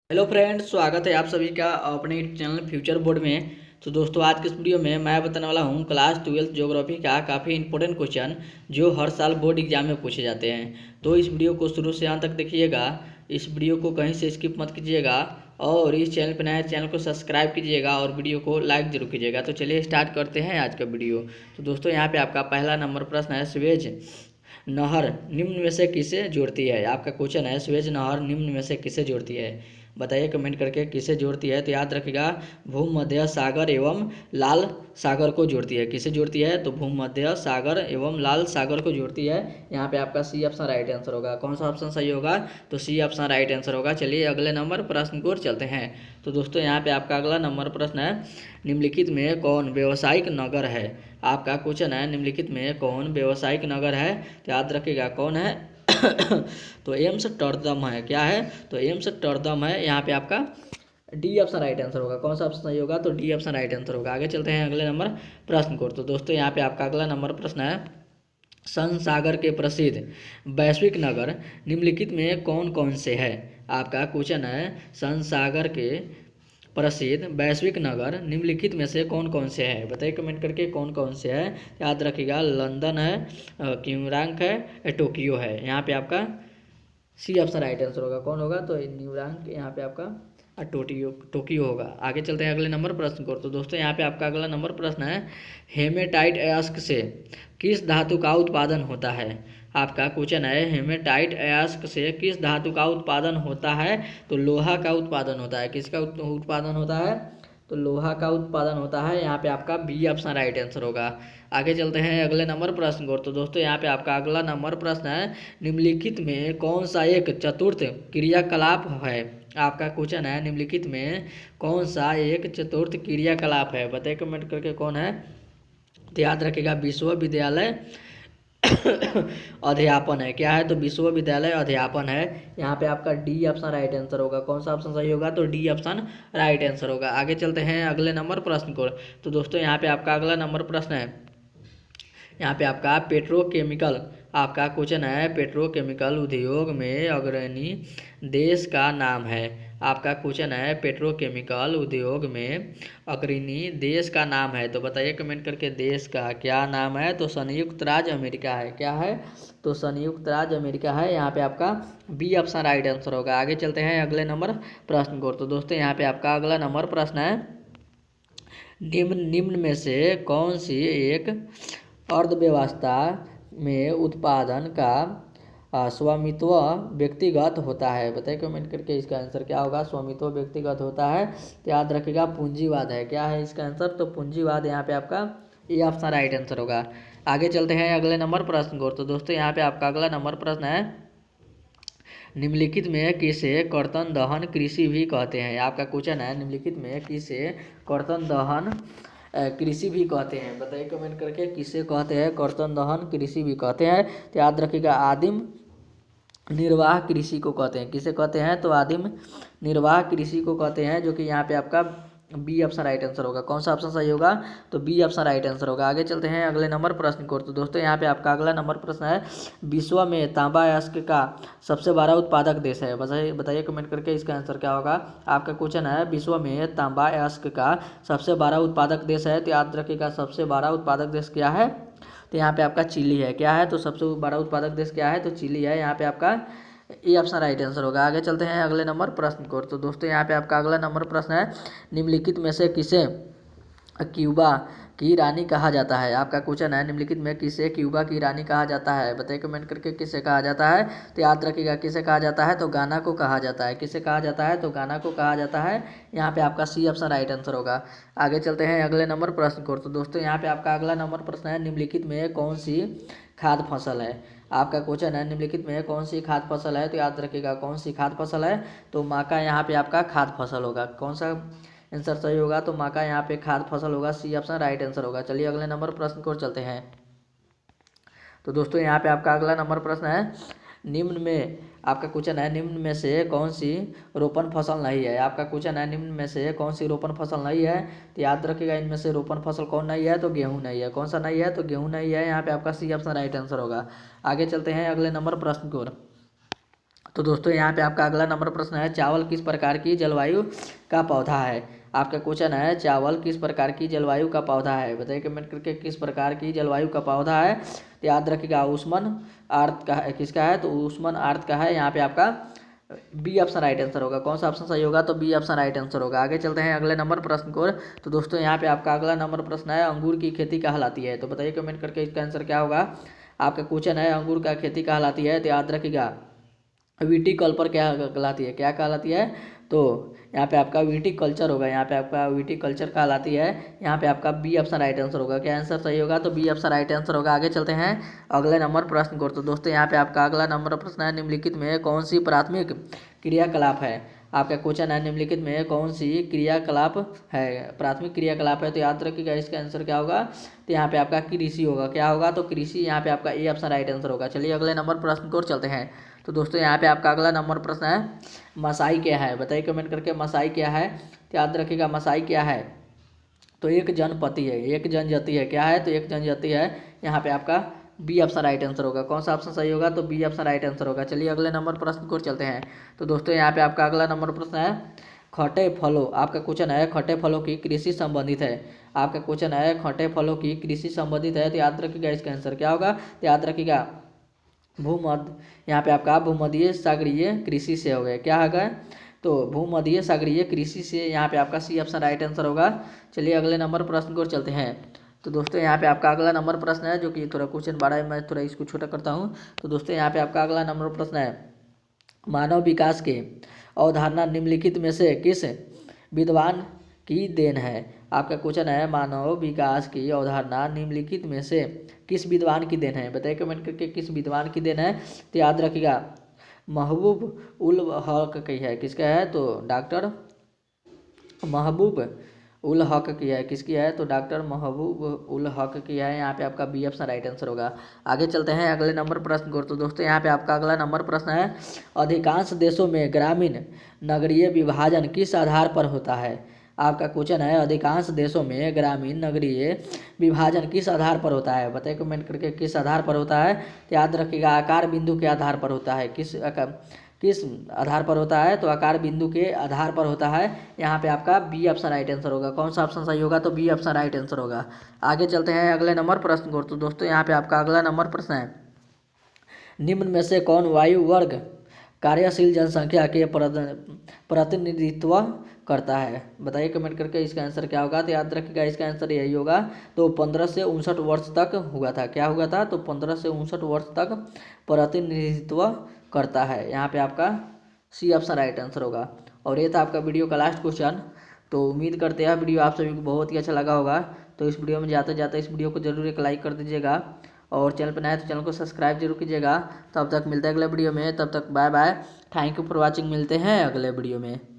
Hello friends, स्वागत है आप सभी का अपने चैनल फ्यूचर बोर्ड में। तो दोस्तों, आज के इस वीडियो में मैं बताने वाला हूं क्लास 12 ज्योग्राफी का काफ़ी इंपॉर्टेंट क्वेश्चन जो हर साल बोर्ड एग्जाम में पूछे जाते हैं। तो इस वीडियो को शुरू से अंत तक देखिएगा। इस वीडियो को कहीं से स्किप मत कीजिएगा और इस चैनल पर नए चैनल को सब्सक्राइब कीजिएगा और वीडियो को लाइक जरूर कीजिएगा। तो चलिए स्टार्ट करते हैं आज का वीडियो। तो दोस्तों, यहाँ पे आपका पहला नंबर प्रश्न है, स्वेज नहर निम्न में से किसे जोड़ती है। आपका क्वेश्चन है, स्वेज नहर निम्न में से किसे जोड़ती है। बताइए कमेंट करके किसे जोड़ती है। तो याद रखिएगा, भूमध्य सागर एवं लाल सागर को जोड़ती है। किसे जोड़ती है? तो भूमध्य सागर एवं लाल सागर को जोड़ती है। यहाँ पे आपका सी ऑप्शन राइट आंसर होगा। कौन सा ऑप्शन सही होगा? तो सी ऑप्शन राइट आंसर होगा। चलिए अगले नंबर प्रश्न की ओर चलते हैं। तो दोस्तों, यहाँ पे आपका अगला नंबर प्रश्न है, निम्नलिखित में कौन व्यावसायिक नगर है। आपका क्वेश्चन है, निम्नलिखित में कौन व्यावसायिक नगर है। तो याद रखिएगा कौन है तो एम्स्टर्डम है। क्या है? तो एम्स्टर्डम है। यहाँ पे आपका डी ऑप्शन राइट आंसर होगा। कौन सा ऑप्शन सही होगा? तो डी ऑप्शन राइट आंसर होगा। आगे चलते हैं अगले नंबर प्रश्न को। तो दोस्तों, यहाँ पे आपका अगला नंबर प्रश्न है, सन सागर के प्रसिद्ध वैश्विक नगर निम्नलिखित में कौन कौन से है। आपका क्वेश्चन है, सन सागर के प्रसिद्ध वैश्विक नगर निम्नलिखित में से कौन कौन से हैं। बताइए कमेंट करके कौन कौन से हैं। याद रखिएगा, लंदन है, न्यूयॉर्क है, टोक्यो है। यहाँ पे आपका सी ऑप्शन राइट आंसर होगा। कौन होगा? तो न्यूयॉर्क, यहाँ पे आपका टोक्यो टोक्यो होगा। आगे चलते हैं अगले नंबर प्रश्न को। तो दोस्तों, यहाँ पे आपका अगला नंबर प्रश्न है, हेमेटाइट अयस्क से किस धातु का उत्पादन होता है। आपका क्वेश्चन है, हेमेटाइट अयस्क से किस धातु का उत्पादन होता है। तो लोहा का उत्पादन होता है। किसका उत्पादन होता है? तो लोहा का उत्पादन होता है। यहाँ पे आपका बी ऑप्शन राइट आंसर होगा। आगे चलते हैं अगले नंबर प्रश्न को। तो दोस्तों, यहाँ पे आपका अगला नंबर प्रश्न है, निम्नलिखित में कौन सा एक चतुर्थ क्रियाकलाप है। आपका क्वेश्चन है, निम्नलिखित में कौन सा एक चतुर्थ क्रियाकलाप है। बताइए कमेंट करके कौन है। तो याद रखिएगा, विश्वविद्यालय अध्यापन है। क्या है? तो विश्वविद्यालय अध्यापन है। यहाँ पे आपका डी ऑप्शन राइट आंसर होगा। कौन सा ऑप्शन सही होगा? तो डी ऑप्शन राइट आंसर होगा। आगे चलते हैं अगले नंबर प्रश्न को। तो दोस्तों, यहाँ पे आपका अगला नंबर प्रश्न है, यहाँ पे आपका पेट्रोकेमिकल, आपका क्वेश्चन है, पेट्रोकेमिकल उद्योग में अग्रणी देश का नाम है। आपका क्वेश्चन है, पेट्रोकेमिकल उद्योग में अग्रणी देश का नाम है। तो बताइए कमेंट करके देश का क्या नाम है। तो संयुक्त राज्य अमेरिका है। क्या है? तो संयुक्त राज्य अमेरिका है। यहाँ पे आपका बी ऑप्शन राइट आंसर होगा। आगे चलते हैं अगले नंबर प्रश्न को। तो दोस्तों, यहाँ पे आपका अगला नंबर प्रश्न है, निम्न में से कौन सी एक अर्थव्यवस्था में उत्पादन का स्वामित्व व्यक्तिगत होता है। बताइए कमेंट करके इसका आंसर क्या होगा। स्वामित्व व्यक्तिगत होता है। तो याद रखिएगा, पूंजीवाद है। क्या है इसका आंसर? तो पूंजीवाद। यहाँ पे आपका ये ऑप्शन राइट आंसर होगा। आगे चलते हैं अगले नंबर प्रश्न को। तो दोस्तों, यहाँ पे आपका अगला नंबर प्रश्न है, निम्नलिखित में किसे कर्तन दहन कृषि भी कहते हैं। आपका क्वेश्चन है, निम्नलिखित में किसे कर्तन दहन कृषि भी कहते हैं। बताइए कमेंट करके किसे कहते हैं कर्तन दहन कृषि भी कहते हैं। तो याद रखिएगा, आदिम निर्वाह कृषि को कहते हैं। किसे कहते हैं? तो आदिम निर्वाह कृषि को कहते हैं, जो कि यहाँ पे आपका बी ऑप्शन राइट आंसर होगा। कौन सा ऑप्शन सही होगा? तो बी ऑप्शन राइट आंसर होगा। आगे चलते हैं अगले नंबर प्रश्न को। तो दोस्तों, यहाँ पे आपका अगला नंबर प्रश्न है, विश्व में तांबा अयस्क का सबसे बड़ा उत्पादक देश है। बताइए कमेंट करके इसका आंसर क्या होगा। आपका क्वेश्चन है, विश्व में तांबा अयस्क का सबसे बड़ा उत्पादक देश है। तो याद रखिएगा, सबसे बड़ा उत्पादक देश क्या है। तो यहाँ पे आपका चिली है। क्या है? तो सबसे बड़ा उत्पादक देश क्या है? तो चिली है। यहाँ पे आपका ये ऑप्शन राइट आंसर होगा। आगे चलते हैं अगले नंबर प्रश्न को। तो दोस्तों, यहाँ पे आपका अगला नंबर प्रश्न है, निम्नलिखित में से किसे क्यूबा की रानी कहा जाता है। आपका क्वेश्चन है, निम्नलिखित में किसे क्यूबा की रानी कहा जाता है। बताइए कमेंट करके किसे कहा जाता है। तो याद रखिएगा, किसे कहा जाता है। तो गाना को कहा जाता है। किसे कहा जाता है? तो गाना को कहा जाता है। यहाँ पे आपका सी ऑप्शन राइट आंसर होगा। आगे चलते हैं अगले नंबर प्रश्न को। तो दोस्तों, यहाँ पे आपका अगला नंबर प्रश्न है, निम्नलिखित में कौन सी खाद्य फसल है। आपका क्वेश्चन है, निम्नलिखित में कौन सी खाद्य फसल है। तो याद रखिएगा, कौन सी खाद्य फसल है। तो मक्का यहाँ पे आपका खाद्य फसल होगा। कौन सा आंसर सही होगा? तो मक्का यहाँ पे खाद्य फसल होगा। सी ऑप्शन राइट आंसर होगा। चलिए अगले नंबर प्रश्न को चलते हैं। तो दोस्तों, यहाँ पे आपका अगला नंबर प्रश्न है, निम्न में, आपका क्वेश्चन है, निम्न में से कौन सी रोपण फसल नहीं है। आपका क्वेश्चन है, निम्न में से कौन सी रोपण फसल नहीं है। तो याद रखिएगा, इनमें से रोपण फसल कौन नहीं है। तो गेहूं नहीं है। कौन सा नहीं है? तो गेहूं नहीं है। यहाँ पे आपका सी ऑप्शन राइट आंसर होगा। आगे चलते हैं अगले नंबर प्रश्न को। तो दोस्तों यहाँ पे आपका अगला नंबर प्रश्न है, चावल किस प्रकार की जलवायु का पौधा है। आपका क्वेश्चन है, चावल किस प्रकार की जलवायु का पौधा है। बताइए कमेंट करके किस प्रकार की जलवायु का पौधा है। तो याद रखिएगा उष्ण आर्द्र का है, किसका है तो उष्ण आर्द्र का है। यहाँ पे आपका बी ऑप्शन राइट आंसर होगा। कौन सा ऑप्शन सही होगा तो बी ऑप्शन राइट आंसर होगा। आगे चलते हैं अगले नंबर प्रश्न को। तो दोस्तों यहाँ पे आपका अगला नंबर प्रश्न है, अंगूर की खेती कहलाती है। तो बताइए कमेंट करके इसका आंसर क्या होगा। आपका क्वेश्चन है, अंगूर का खेती कहलाती है। तो याद रखिएगा विटीकल्चर क्या कहलाती है, क्या कहलाती है तो यहाँ पे आपका विटीकल्चर होगा। यहाँ पे आपका विटीकल्चर कहलाती है। यहाँ पे आपका बी ऑप्शन राइट आंसर होगा। क्या आंसर सही होगा तो बी ऑप्शन राइट आंसर होगा। आगे चलते हैं अगले नंबर प्रश्न को। तो दोस्तों यहाँ पे आपका अगला नंबर प्रश्न है, निम्नलिखित में कौन सी प्राथमिक क्रियाकलाप है। आपका क्वेश्चन है, निम्नलिखित में कौन सी क्रियाकलाप है, प्राथमिक क्रियाकलाप है। तो याद रखिएगा इसका आंसर क्या होगा तो यहाँ पे आपका कृषि होगा। क्या होगा तो कृषि। यहाँ पे आपका ए ऑप्शन राइट आंसर होगा। चलिए अगले नंबर प्रश्न को चलते हैं। तो दोस्तों यहाँ पे आपका अगला नंबर प्रश्न है, मसाई क्या है। बताइए कमेंट करके मसाई क्या है। तो याद रखिएगा मसाई क्या है तो एक जनपति है, एक जनजाति है। क्या है तो एक जनजाति है। यहाँ पे आपका बी ऑप्शन राइट आंसर होगा। कौन सा ऑप्शन सही होगा तो बी ऑप्शन राइट आंसर होगा। चलिए अगले नंबर प्रश्न को चलते हैं। तो दोस्तों यहाँ पे आपका अगला नंबर प्रश्न है, खट्टे फलों। आपका क्वेश्चन है, खट्टे फलों की कृषि संबंधित है। आपका क्वेश्चन है, खट्टे फलों की कृषि संबंधित है। तो याद रखिएगा इसका आंसर क्या होगा तो याद रखिएगा भूमध्य। यहाँ पे आपका भूमध्य सागरीय कृषि से हो गया। क्या होगा तो भूमध्य सागरीय कृषि से। यहाँ पे आपका सी ऑप्शन राइट आंसर होगा। चलिए अगले नंबर प्रश्न को चलते हैं। तो दोस्तों यहाँ पे आपका अगला नंबर प्रश्न है, जो कि थोड़ा क्वेश्चन बड़ा है, मैं थोड़ा इसको छोटा करता हूँ। तो दोस्तों यहाँ पे आपका अगला नंबर प्रश्न है, मानव विकास के अवधारणा निम्नलिखित में से किस विद्वान की देन है। आपका क्वेश्चन है, मानव विकास की अवधारणा निम्नलिखित में से किस विद्वान की देन है। बताइए कमेंट करके किस विद्वान की देन है। तो याद रखिएगा महबूब उल हक की है। किसका है तो डॉक्टर महबूब उल हक की है। किसकी है तो डॉक्टर महबूब उल हक की है। यहाँ पे आपका बी ऑप्शन राइट आंसर होगा। आगे चलते हैं अगले नंबर प्रश्न को। तो दोस्तों यहाँ पे आपका अगला नंबर प्रश्न है, अधिकांश देशों में ग्रामीण नगरीय विभाजन किस आधार पर होता है। आपका क्वेश्चन है, अधिकांश देशों में ग्रामीण नगरीय विभाजन किस आधार पर होता है। बताइए कमेंट करके किस आधार पर होता है। तो याद रखिएगा आकार बिंदु के आधार पर होता है। किस आधार पर होता है तो आकार बिंदु के आधार पर होता है। यहाँ पे आपका बी ऑप्शन राइट आंसर होगा। कौन सा ऑप्शन सही होगा तो बी ऑप्शन राइट आंसर होगा। आगे चलते हैं अगले नंबर प्रश्न को। तो दोस्तों यहाँ पे आपका अगला नंबर प्रश्न है, निम्न में से कौन वायु वर्ग कार्यशील जनसंख्या के प्रतिनिधित्व करता है। बताइए कमेंट करके इसका आंसर क्या होगा। तो याद रखिएगा इसका आंसर यही होगा। तो 15 से 59 वर्ष तक हुआ था। क्या हुआ था तो 15 से 59 वर्ष तक प्रतिनिधित्व करता है। यहाँ पे आपका सी ऑप्शन राइट आंसर होगा। और ये था आपका वीडियो का लास्ट क्वेश्चन। तो उम्मीद करते हैं वीडियो आप सभी को बहुत ही अच्छा लगा होगा। तो इस वीडियो में जाते जाते इस वीडियो को जरूर एक लाइक कर दीजिएगा, और चैनल पर नया है तो चैनल को सब्सक्राइब जरूर कीजिएगा। तब तक मिलते हैं अगले वीडियो में, तब तक bye bye, thank you for watching. मिलते हैं अगले वीडियो में।